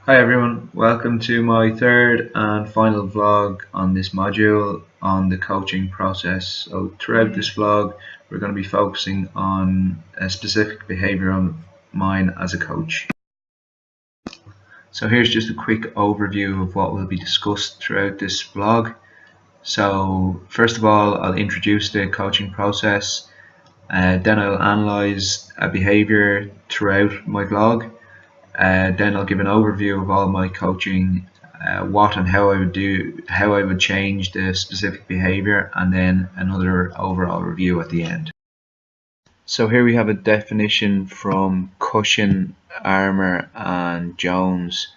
Hi everyone, welcome to my third and final vlog on this module on the coaching process. So throughout this vlog we're going to be focusing on a specific behaviour of mine as a coach. So here's just a quick overview of what will be discussed throughout this vlog. So first of all, I'll introduce the coaching process, then I'll analyse a behaviour throughout my vlog. Then I'll give an overview of all my coaching, what and how I would change the specific behavior, and then another overall review at the end. So here we have a definition from Cushion, Armour and Jones.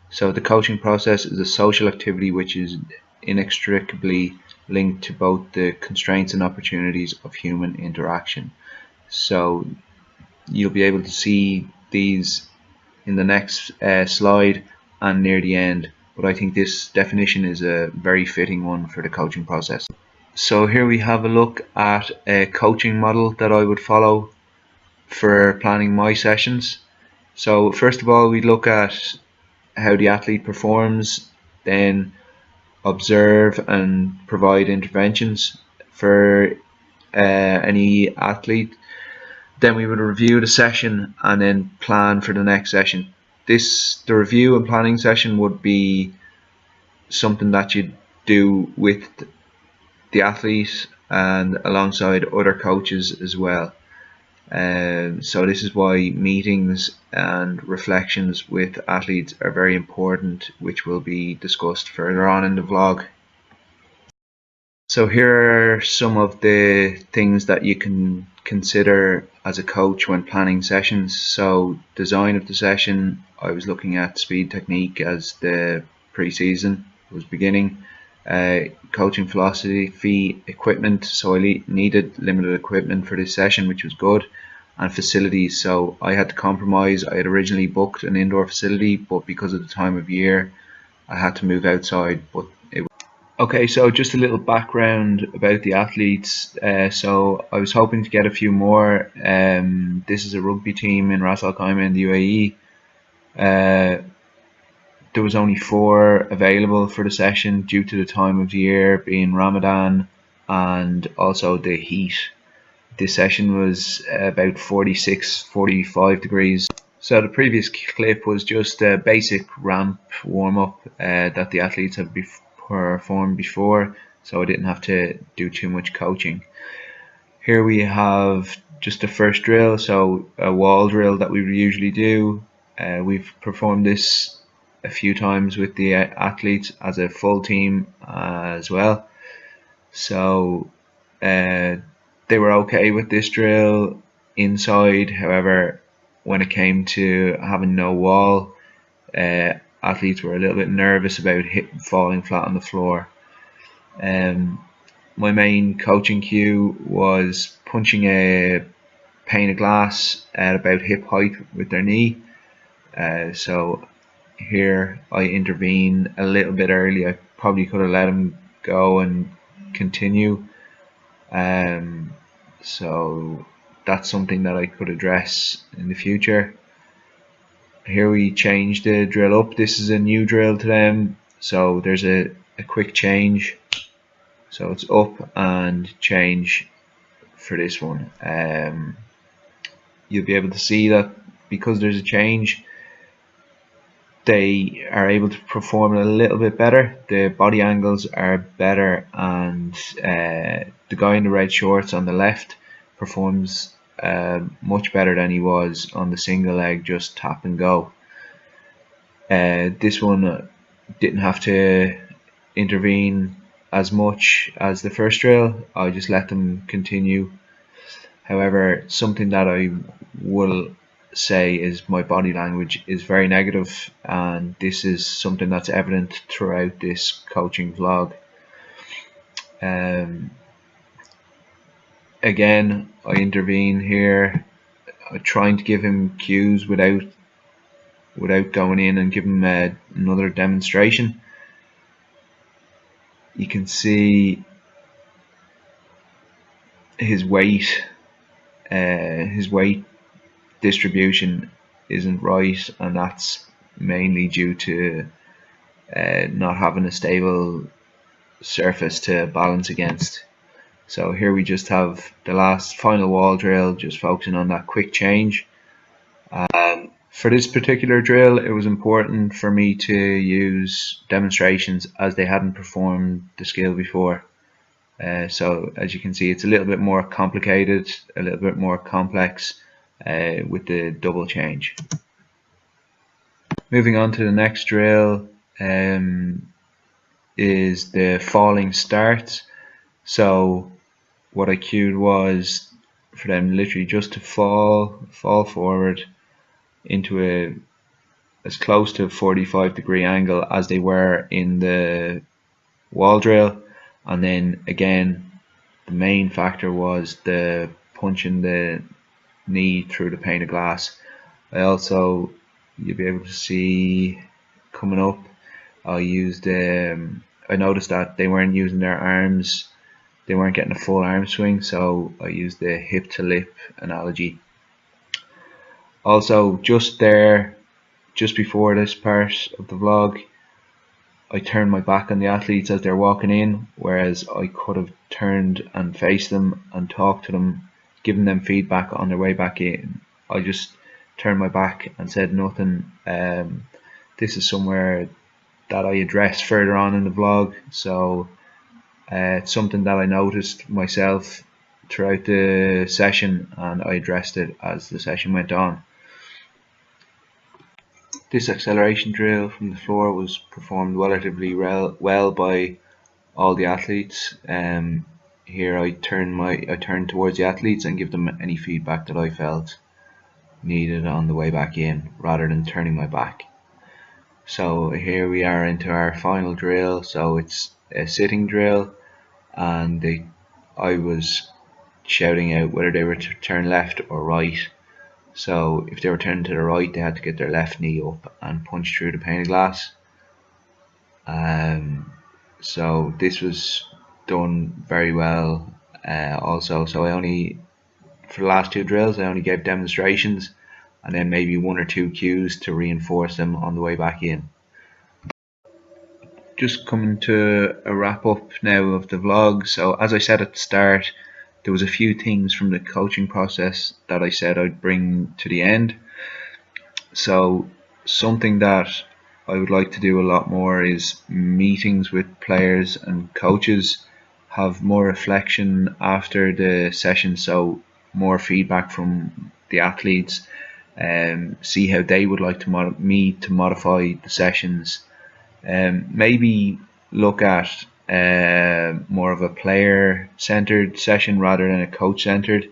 So the coaching process is a social activity which is inextricably linked to both the constraints and opportunities of human interaction. So you'll be able to see these in the next slide and near the end, but I think this definition is a very fitting one for the coaching process. So here we have a look at a coaching model that I would follow for planning my sessions. So first of all, we look at how the athlete performs, then observe and provide interventions for any athlete. Then we would review the session and then plan for the next session. The review and planning session would be something that you do with the athlete and alongside other coaches as well. So this is why meetings and reflections with athletes are very important, which will be discussed further on in the vlog. So here are some of the things that you can consider as a coach when planning sessions. So design of the session, I was looking at speed technique as the pre-season was beginning. Coaching philosophy, equipment, so I needed limited equipment for this session, which was good, and facilities. So I had to compromise. I had originally booked an indoor facility, but because of the time of year I had to move outside. Okay, so just a little background about the athletes. So I was hoping to get a few more. This is a rugby team in Ras Al Khaimah in the UAE. There was only 4 available for the session due to the time of year being Ramadan and also the heat. This session was about 46-45 degrees. So the previous clip was just a basic ramp warm-up that the athletes had performed before, so I didn't have to do too much coaching. Here we have just the first drill, so a wall drill that we usually do. We've performed this a few times with the athletes as a full team as well. So they were okay with this drill inside. However, when it came to having no wall, athletes were a little bit nervous about falling flat on the floor. My main coaching cue was punching a pane of glass at about hip height with their knee. So here I intervene a little bit early. I probably could have let him go and continue. So that's something that I could address in the future. Here we change the drill up. This is a new drill to them, so there's a quick change. So it's up and change for this one. You'll be able to see that because there's a change, they are able to perform a little bit better. The body angles are better, and the guy in the red shorts on the left performs much better than he was on the single leg, just tap and go. This one didn't have to intervene as much as the first drill. I just let them continue. However, something that I will say is my body language is very negative, and this is something that's evident throughout this coaching vlog. Again, I intervene here, trying to give him cues without going in and giving him another demonstration. You can see his weight distribution isn't right, and that's mainly due to not having a stable surface to balance against. So here we just have the last final wall drill, just focusing on that quick change. For this particular drill, it was important for me to use demonstrations as they hadn't performed the skill before. So as you can see, it's a little bit more complicated, a little bit more complex with the double change. Moving on to the next drill is the falling starts. So what I cued was for them literally just to fall forward into as close to a 45-degree angle as they were in the wall drill, and then again the main factor was the punching the knee through the pane of glass. I also, you'll be able to see coming up, I noticed that they weren't using their arms, they weren't getting a full arm swing, so I used the hip to lip analogy. Also, just before this part of the vlog, I turned my back on the athletes as they're walking in, whereas I could have turned and faced them and talked to them, given them feedback on their way back in. I just turned my back and said nothing. This is somewhere that I addressed further on in the vlog, so it's something that I noticed myself throughout the session, and I addressed it as the session went on. This acceleration drill from the floor was performed relatively well by all the athletes. Here I turn towards the athletes and give them any feedback that I felt needed on the way back in, rather than turning my back. So here we are into our final drill. So it's a sitting drill, and I was shouting out whether they were to turn left or right. So if they were turning to the right, they had to get their left knee up and punch through the pane of glass. So this was done very well also. So for the last two drills, I only gave demonstrations and then maybe one or two cues to reinforce them on the way back in. Just coming to a wrap up now of the vlog. So as I said at the start, there was a few things from the coaching process that I said I'd bring to the end. So something that I would like to do a lot more is meetings with players and coaches, have more reflection after the session, so more feedback from the athletes, see how they would like me to modify the sessions, maybe look at more of a player-centered session rather than a coach-centered.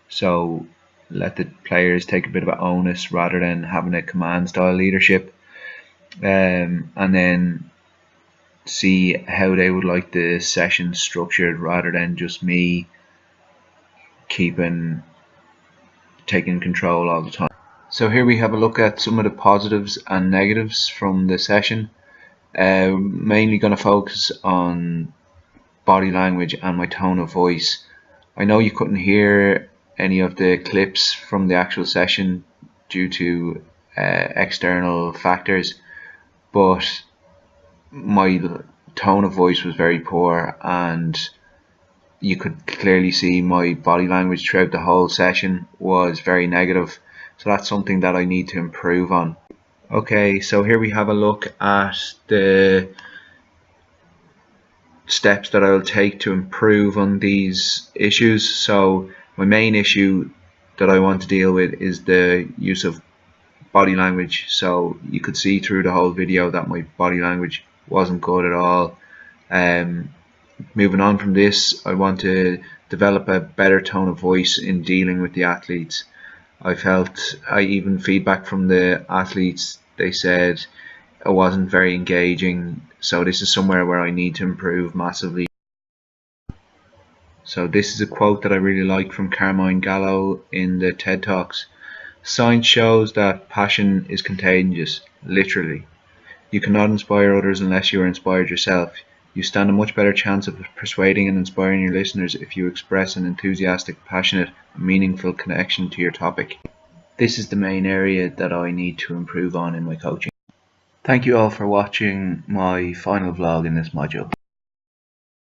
So let the players take a bit of an onus rather than having a command-style leadership, and then see how they would like the session structured rather than just me taking control all the time. So here we have a look at some of the positives and negatives from the session. Mainly going to focus on body language and my tone of voice. I know you couldn't hear any of the clips from the actual session due to external factors, but my tone of voice was very poor, and you could clearly see my body language throughout the whole session was very negative. So that's something that I need to improve on. Okay, so here we have a look at the steps that I'll take to improve on these issues. So my main issue that I want to deal with is the use of body language. So you could see through the whole video that my body language wasn't good at all. Moving on from this, I want to develop a better tone of voice in dealing with the athletes. Even feedback from the athletes, they said it wasn't very engaging, so this is somewhere where I need to improve massively. So this is a quote that I really like from Carmine Gallo in the TED Talks. Science shows that passion is contagious, literally. You cannot inspire others unless you are inspired yourself. You stand a much better chance of persuading and inspiring your listeners if you express an enthusiastic, passionate, and meaningful connection to your topic. This is the main area that I need to improve on in my coaching. Thank you all for watching my final vlog in this module.